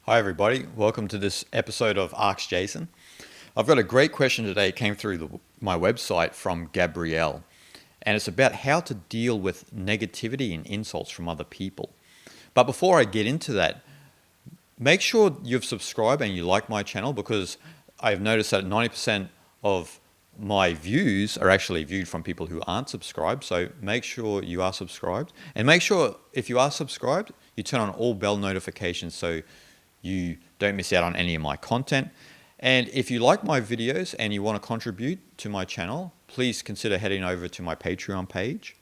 Hi, everybody. Welcome to this episode of Arcs Jason. I've got a great question today. It came through my website from Gabrielle, and it's about how to deal with negativity and insults from other people. But before I get into that, make sure you've subscribed and you like my channel, because I've noticed that 90% of my views are actually viewed from people who aren't subscribed. So make sure you are subscribed, and make sure if you are subscribed, you turn on all bell notifications so you don't miss out on any of my content. And if you like my videos and you want to contribute to my channel, please consider heading over to my Patreon page.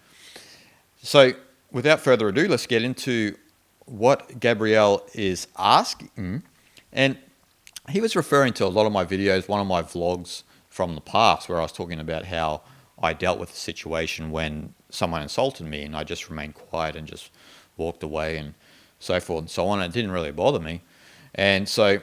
So without further ado, let's get into what Gabrielle is asking. And he was referring to a lot of my videos, one of my vlogs from the past, where I was talking about how I dealt with a situation when someone insulted me and I just remained quiet and just walked away and so forth and so on. It didn't really bother me. And so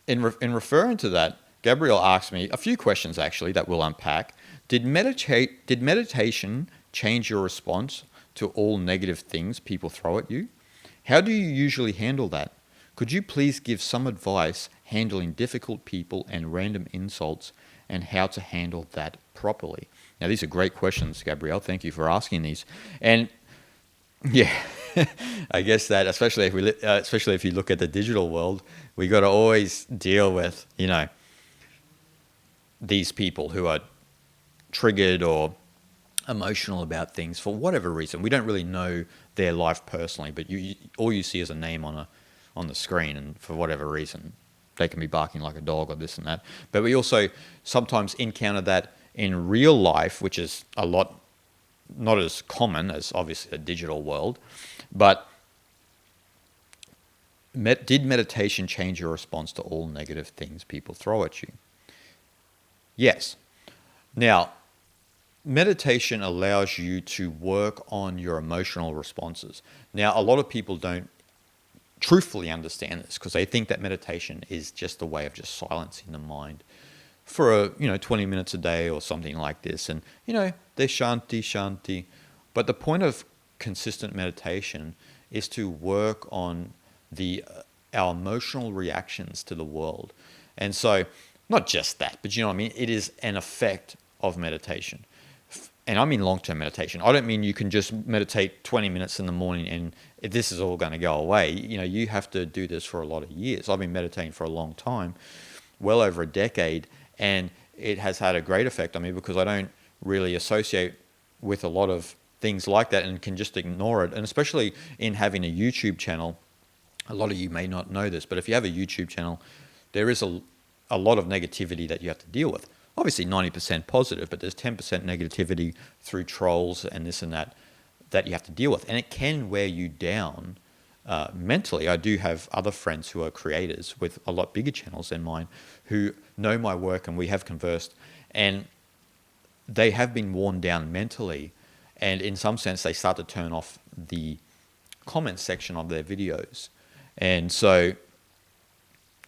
in referring to that, Gabrielle asked me a few questions actually that we'll unpack. Did meditation change your response to all negative things people throw at you? How do you usually handle that? Could you please give some advice handling difficult people and random insults, and how to handle that properly? Now, these are great questions, Gabrielle. Thank you for asking these. And yeah, I guess that especially if you look at the digital world, we got to always deal with these people who are triggered or emotional about things for whatever reason. We don't really know their life personally, but all you see is a name on the screen, and for whatever reason, they can be barking like a dog or this and that. But we also sometimes encounter that in real life, which is a lot not as common as obviously the digital world. But did meditation change your response to all negative things people throw at you? Yes. Now, meditation allows you to work on your emotional responses. Now, a lot of people don't truthfully understand this, because they think that meditation is just a way of just silencing the mind for 20 minutes a day or something like this, and they're shanti. But the point of consistent meditation is to work on our emotional reactions to the world. And so not just that, but you know what I mean, it is an effect of meditation. And I mean long-term meditation. I don't mean you can just meditate 20 minutes in the morning and this is all going to go away. You have to do this for a lot of years. I've been meditating for a long time, well over a decade, and it has had a great effect on me because I don't really associate with a lot of things like that and can just ignore it. And especially in having a YouTube channel, a lot of you may not know this, but if you have a YouTube channel, there is a lot of negativity that you have to deal with. Obviously 90% positive, but there's 10% negativity through trolls and this and that you have to deal with. And it can wear you down mentally. I do have other friends who are creators with a lot bigger channels than mine who know my work, and we have conversed, and they have been worn down mentally, and in some sense they start to turn off the comment section of their videos. And so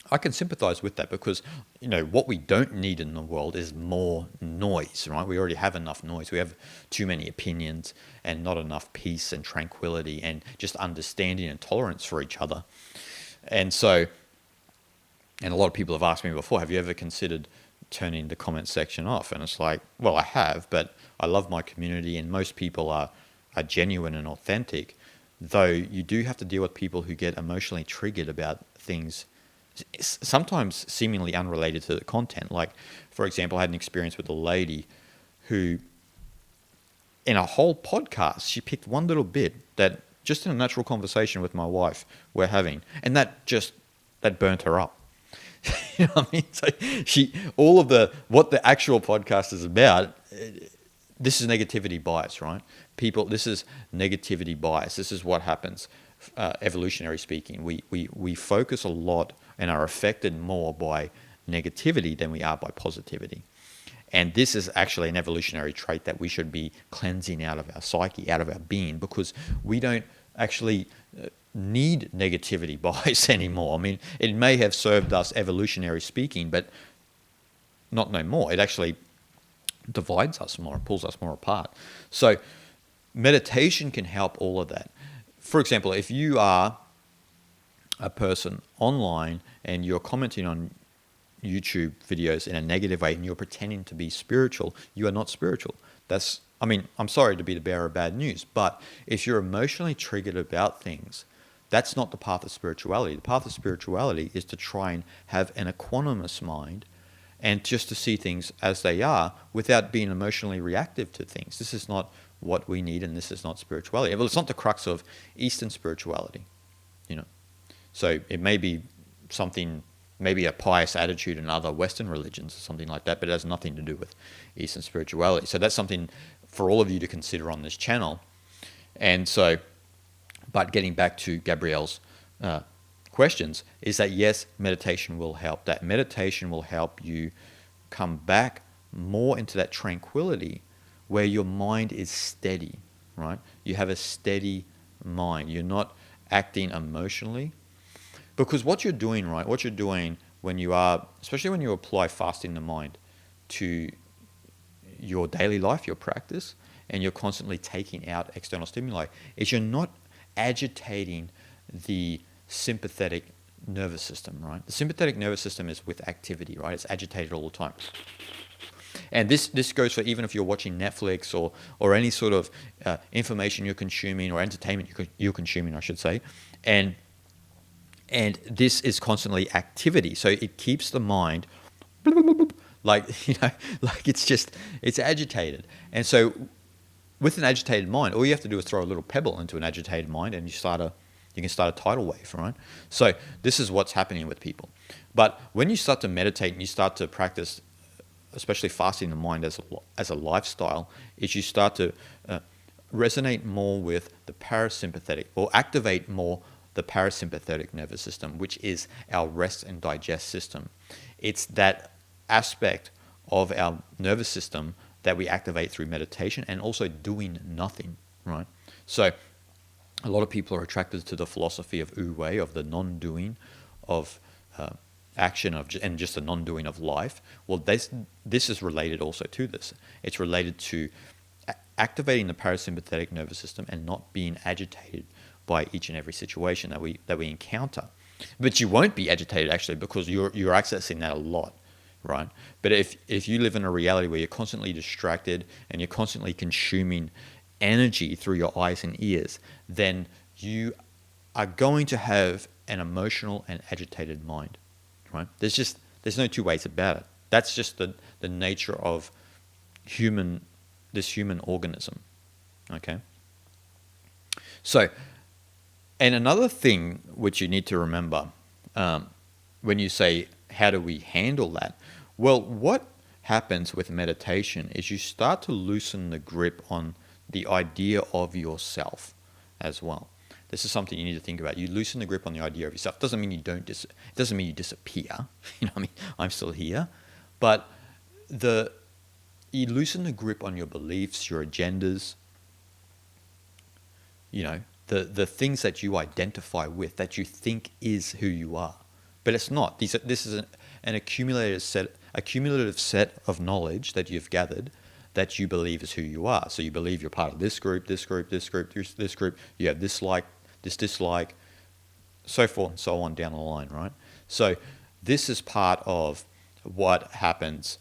I can sympathize with that, because what we don't need in the world is more noise, right? We already have enough noise. We have too many opinions and not enough peace and tranquility and just understanding and tolerance for each other. And so, and a lot of people have asked me before, have you ever considered turning the comment section off? And it's like, well, I have, but I love my community, and most people are genuine and authentic, though you do have to deal with people who get emotionally triggered about things sometimes seemingly unrelated to the content. Like, for example, I had an experience with a lady who, in a whole podcast, she picked one little bit that just in a natural conversation with my wife we're having, and that burnt her up. You know what I mean? So what the actual podcast is about, this is negativity bias, right? This is negativity bias. This is what happens, evolutionary speaking. We focus a lot and are affected more by negativity than we are by positivity. And this is actually an evolutionary trait that we should be cleansing out of our psyche, out of our being, because we don't actually need negativity bias anymore. I mean, it may have served us evolutionary speaking, but not no more. It actually divides us more, pulls us more apart. So meditation can help all of that. For example, if you are a person online and you're commenting on YouTube videos in a negative way and you're pretending to be spiritual, you are not spiritual. I'm sorry to be the bearer of bad news, but if you're emotionally triggered about things, that's not the path of spirituality. The path of spirituality is to try and have an equanimous mind and just to see things as they are without being emotionally reactive to things. This is not what we need, and this is not spirituality. Well, it's not the crux of Eastern spirituality, you know. So it may be something, maybe a pious attitude in other Western religions or something like that, but it has nothing to do with Eastern spirituality. So that's something for all of you to consider on this channel. And so, but getting back to Gabrielle's questions, is that yes, meditation will help. That meditation will help you come back more into that tranquility where your mind is steady, right? You have a steady mind. You're not acting emotionally. Because what you're doing, right, what you're doing when you are, especially when you apply fasting the mind to your daily life, your practice, and you're constantly taking out external stimuli, is you're not agitating the sympathetic nervous system, right? The sympathetic nervous system is with activity, right? It's agitated all the time. And this goes for even if you're watching Netflix or any sort of information you're consuming or entertainment you're consuming, I should say. And this is constantly activity. So it keeps the mind like it's agitated. And so with an agitated mind, all you have to do is throw a little pebble into an agitated mind and you can start a tidal wave, right? So this is what's happening with people. But when you start to meditate and you start to practice, especially fasting the mind as a lifestyle, is you start to resonate more with the parasympathetic, or activate more the parasympathetic nervous system, which is our rest and digest system. It's that aspect of our nervous system that we activate through meditation and also doing nothing, right? So a lot of people are attracted to the philosophy of Wu Wei, of the non-doing of action and just the non-doing of life. Well, this is related also to this. It's related to activating the parasympathetic nervous system and not being agitated by each and every situation that we encounter. But you won't be agitated actually because you're accessing that a lot, right? But if you live in a reality where you're constantly distracted and you're constantly consuming energy through your eyes and ears, then you are going to have an emotional and agitated mind, right? There's no two ways about it. That's just the nature of this human organism, okay? So, and another thing which you need to remember when you say, how do we handle that? Well, what happens with meditation is you start to loosen the grip on the idea of yourself as well. This is something you need to think about. You loosen the grip on the idea of yourself. Doesn't mean it doesn't mean you disappear. You know what I mean? I'm still here. But you loosen the grip on your beliefs, your agendas, you know, the things that you identify with, that you think is who you are. But it's not. This is an accumulative set of knowledge that you've gathered that you believe is who you are. So you believe you're part of this group, this group, this group, this group. You have this like, this dislike, so forth and so on down the line, right? So this is part of what happens.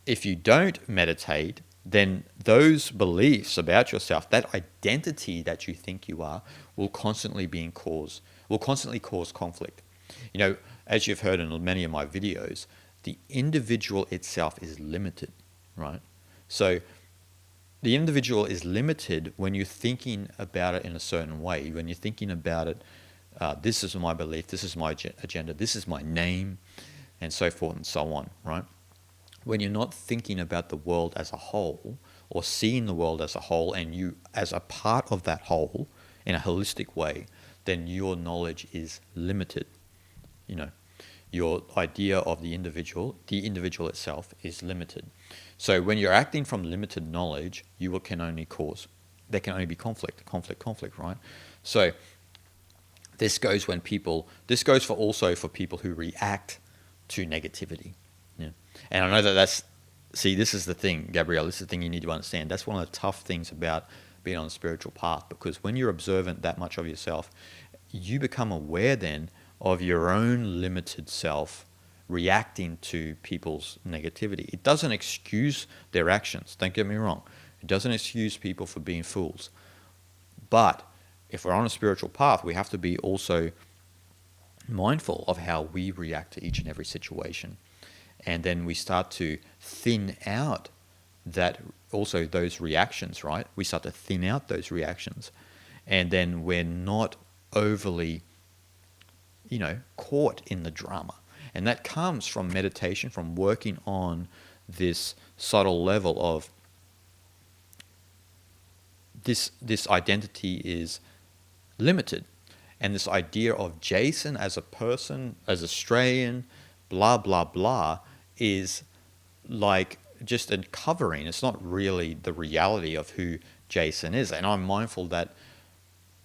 If you don't meditate, then those beliefs about yourself, that identity that you think you are, will constantly cause conflict. You know, as you've heard in many of my videos, the individual itself is limited, right? So the individual is limited when you're thinking about it in a certain way, when you're thinking about it, this is my belief, this is my agenda, this is my name, and so forth and so on, right? When you're not thinking about the world as a whole, or seeing the world as a whole, and you as a part of that whole in a holistic way, then your knowledge is limited. You know, your idea of the individual itself is limited. So when you're acting from limited knowledge, there can only be conflict, right? So this goes for people who react to negativity. Yeah. And I know this is the thing, Gabrielle, this is the thing you need to understand. That's one of the tough things about being on the spiritual path, because when you're observant that much of yourself, you become aware then of your own limited self reacting to people's negativity. It doesn't excuse their actions, don't get me wrong. It doesn't excuse people for being fools. But if we're on a spiritual path, we have to be also mindful of how we react to each and every situation. And then we start to thin out that also those reactions, right? We start to thin out those reactions. And then we're not overly, caught in the drama. And that comes from meditation, from working on this subtle level of this identity is limited. And this idea of Jason as a person, as Australian, blah, blah, blah, is like just a covering. It's not really the reality of who Jason is. And I'm mindful that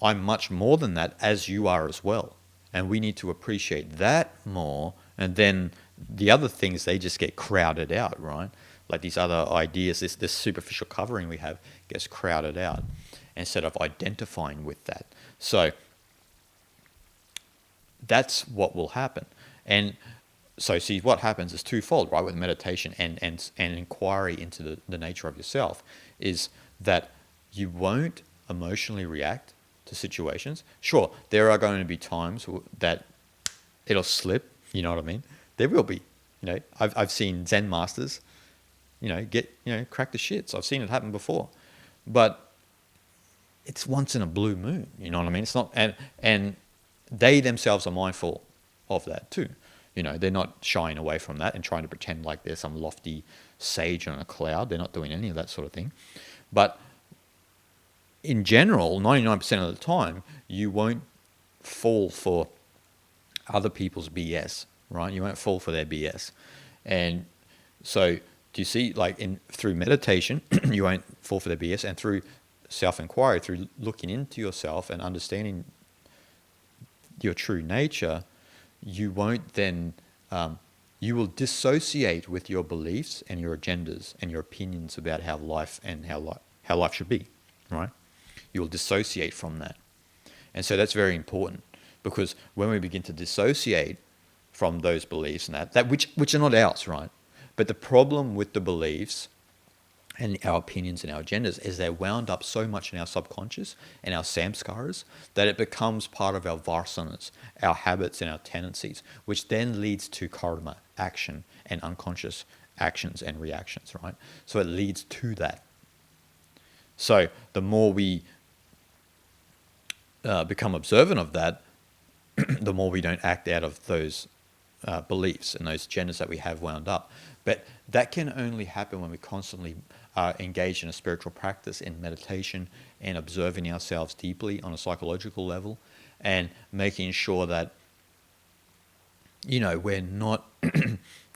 I'm much more than that, as you are as well. And we need to appreciate that more. And then the other things, they just get crowded out, right? Like these other ideas, this superficial covering we have gets crowded out instead of identifying with that. So that's what will happen. And so see, what happens is twofold, right, with meditation and inquiry into the nature of yourself, is that you won't emotionally react to situations. Sure, there are going to be times that it'll slip, you know what I mean? There will be. I've seen Zen masters, crack the shits. I've seen it happen before. But it's once in a blue moon, you know what I mean? It's not, and they themselves are mindful of that too. They're not shying away from that and trying to pretend like they're some lofty sage on a cloud. They're not doing any of that sort of thing. But in general, 99% of the time, you won't fall for other people's BS, right? You won't fall for their BS. And so do you see, like through meditation, you won't fall for their BS, and through self-inquiry, through looking into yourself and understanding your true nature, you won't then, you will dissociate with your beliefs and your agendas and your opinions about how life and how life should be, right? You'll dissociate from that. And so that's very important, because when we begin to dissociate from those beliefs and that which are not ours, right? But the problem with the beliefs and our opinions and our agendas is they're wound up so much in our subconscious and our samskaras that it becomes part of our varsanas, our habits and our tendencies, which then leads to karma, action, and unconscious actions and reactions, right? So it leads to that. So the more we become observant of that, the more we don't act out of those beliefs and those agendas that we have wound up. But that can only happen when we constantly engage in a spiritual practice, in meditation, and observing ourselves deeply on a psychological level, and making sure that we're not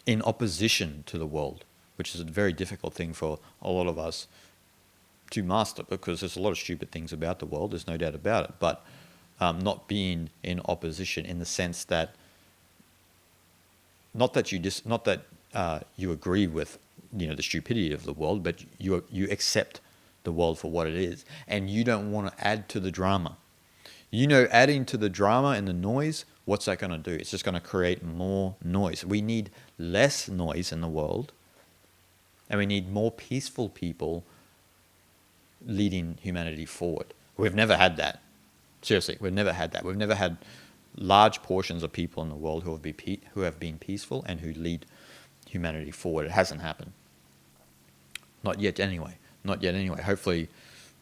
in opposition to the world, which is a very difficult thing for a lot of us to master, because there's a lot of stupid things about the world, there's no doubt about it, but not being in opposition in the sense that not that you agree with the stupidity of the world, but you accept the world for what it is, and you don't want to add to the drama. Adding to the drama and the noise, what's that going to do? It's just going to create more noise. We need less noise in the world, and we need more peaceful people leading humanity forward. We've never had that. Seriously, we've never had that. We've never had large portions of people in the world who have been peaceful and who lead humanity forward. It hasn't happened. Not yet anyway. Hopefully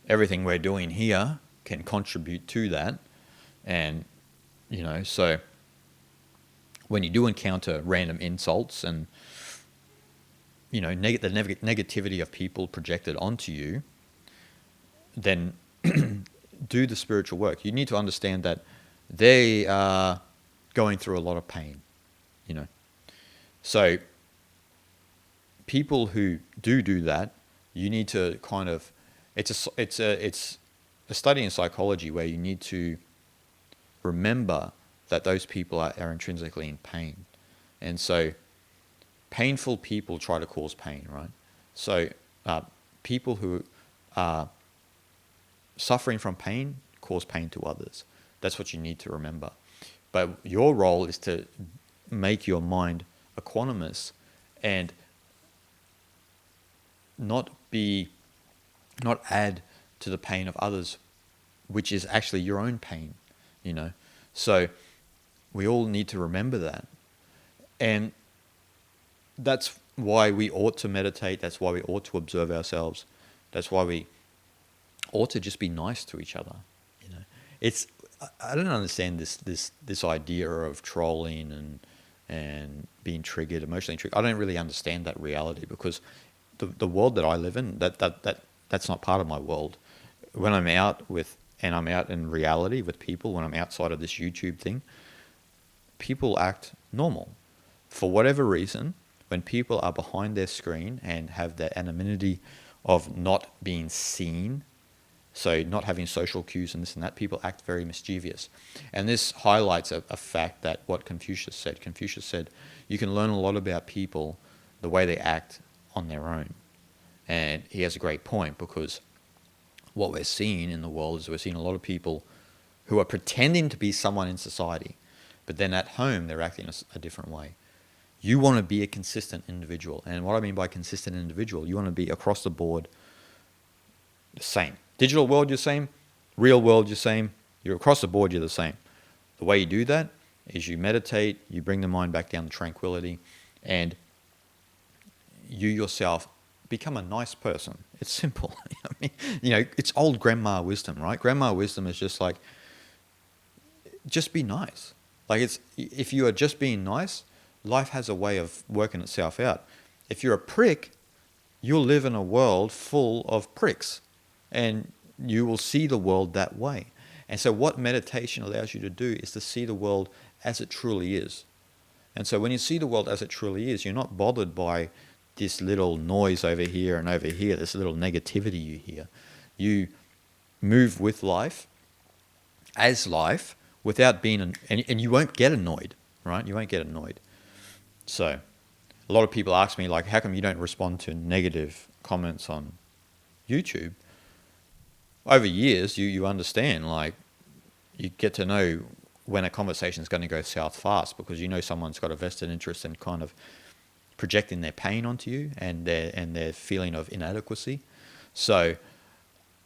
everything we're doing here can contribute to that. And, so when you do encounter random insults and, the negativity of people projected onto you, then do the spiritual work. You need to understand that they are going through a lot of pain, So people who do that, you need to kind of, it's a study in psychology where you need to remember that those people are intrinsically in pain. And so painful people try to cause pain, right? So people who are suffering from pain cause pain to others. That's what you need to remember. But your role is to make your mind equanimous and not add to the pain of others, which is actually your own pain, you know. So we all need to remember that. And that's why we ought to meditate. That's why we ought to observe ourselves. That's why we ought to just be nice to each other. You know, I don't understand this idea of trolling and being triggered, emotionally triggered. I don't really understand that reality, because the world that I live in, that's not part of my world. When I'm out in reality with people, when I'm outside of this YouTube thing, people act normal. For whatever reason, when people are behind their screen and have that anonymity of not being seen, so not having social cues and this and that, people act very mischievous. And this highlights a fact that what Confucius said. Confucius said, you can learn a lot about people, the way they act on their own. And he has a great point, because what we're seeing in the world is we're seeing a lot of people who are pretending to be someone in society, but then at home they're acting a different way. You want to be a consistent individual. And what I mean by consistent individual, you want to be across the board the same. Digital world, you're the same. Real world, you're the same. You're across the board, you're the same. The way you do that is you meditate, you bring the mind back down to tranquility, and you yourself become a nice person. It's simple. I mean, it's old grandma wisdom, right? Grandma wisdom is just like, just be nice. Like, if you are just being nice, life has a way of working itself out. If you're a prick, you'll live in a world full of pricks, and you will see the world that way. And so what meditation allows you to do is to see the world as it truly is. And so when you see the world as it truly is, you're not bothered by this little noise over here and over here, this little negativity you hear. You move with life, as life, without being, and you won't get annoyed, right? You won't get annoyed. So a lot of people ask me, like, how come you don't respond to negative comments on YouTube? Over years, you understand, like, you get to know when a conversation is going to go south fast, because you know someone's got a vested interest in kind of projecting their pain onto you and their feeling of inadequacy. So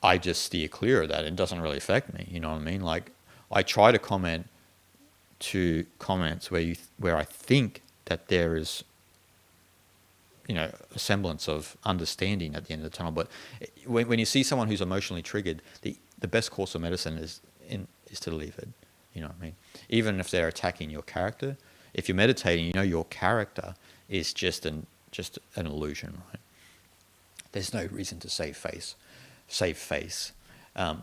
I just steer clear of that. It doesn't really affect me, you know what I mean? Like, I try to comment to comments where I think that there is, a semblance of understanding at the end of the tunnel. But when you see someone who's emotionally triggered, the best course of medicine is to leave it. You know what I mean? Even if they're attacking your character, if you're meditating, your character is just an illusion, right? There's no reason to save face.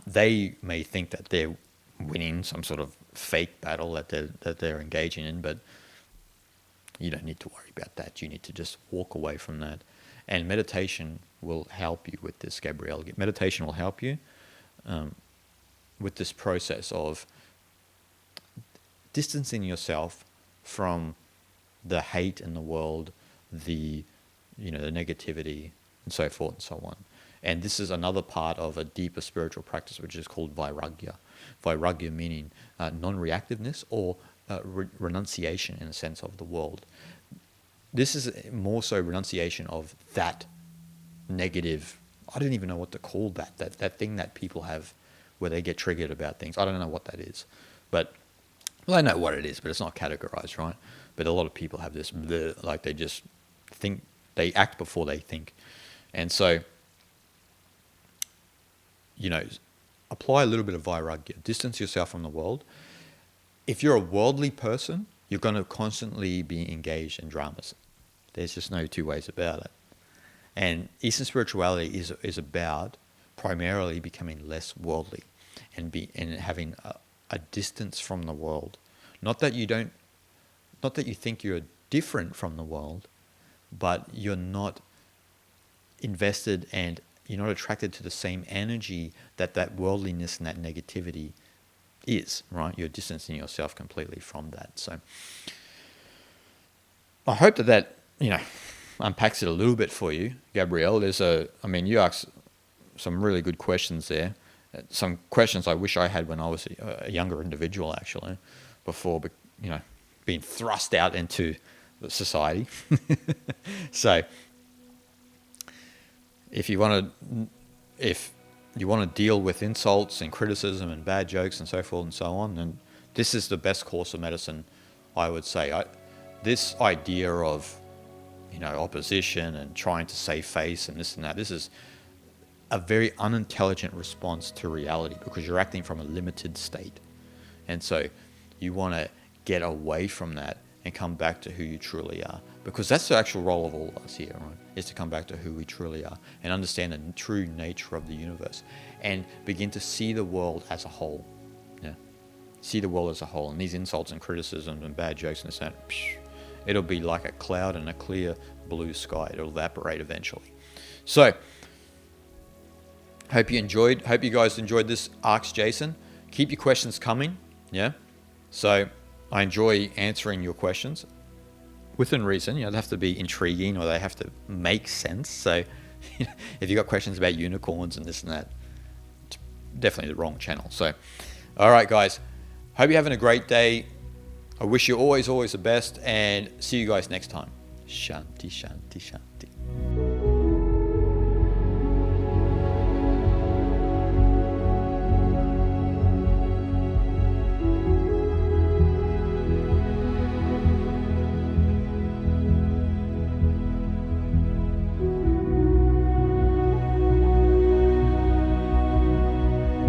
They may think that they're winning some sort of fake battle that they're engaging in, but you don't need to worry about that. You need to just walk away from that. And meditation will help you with this, Gabrielle. Meditation will help you with this process of distancing yourself from the hate in the world, the negativity, and so forth and so on. And this is another part of a deeper spiritual practice, which is called vairagya. Vairagya meaning non-reactiveness, or renunciation in a sense of the world. This is more so renunciation of that negative, I don't even know what to call that thing that people have where they get triggered about things. I don't know what that is. But, well, I know what it is, but it's not categorized, right? But a lot of people have this, like, they just think, they act before they think. And so, apply a little bit of vairagya. Distance yourself from the world. If you're a worldly person, you're going to constantly be engaged in dramas. There's just no two ways about it. And Eastern spirituality is about primarily becoming less worldly and having a distance from the world. Not that you think you're different from the world, but you're not invested and you're not attracted to the same energy that worldliness and that negativity is, right? You're distancing yourself completely from that. So I hope that unpacks it a little bit for you, Gabrielle. You asked some really good questions there. Some questions I wish I had when I was a younger individual, actually, before, being thrust out into the society. So if you want to deal with insults and criticism and bad jokes and so forth and so on, then this is the best course of medicine, I would say. This idea of opposition and trying to save face and this and that, this is a very unintelligent response to reality, because you're acting from a limited state. And so you want to get away from that and come back to who you truly are, because that's the actual role of all of us here, right? Is to come back to who we truly are and understand the true nature of the universe and begin to see the world as a whole. Yeah, see the world as a whole. And these insults and criticisms and bad jokes and this and that, it'll be like a cloud in a clear blue sky. It'll evaporate eventually. So hope you guys enjoyed this Ask Jason. Keep your questions coming. Yeah. So I enjoy answering your questions within reason. They have to be intriguing, or they have to make sense. So if you got questions about unicorns and this and that, it's definitely the wrong channel. So, all right, guys, hope you're having a great day. I wish you always the best, and see you guys next time. Shanti, shanti, shanti.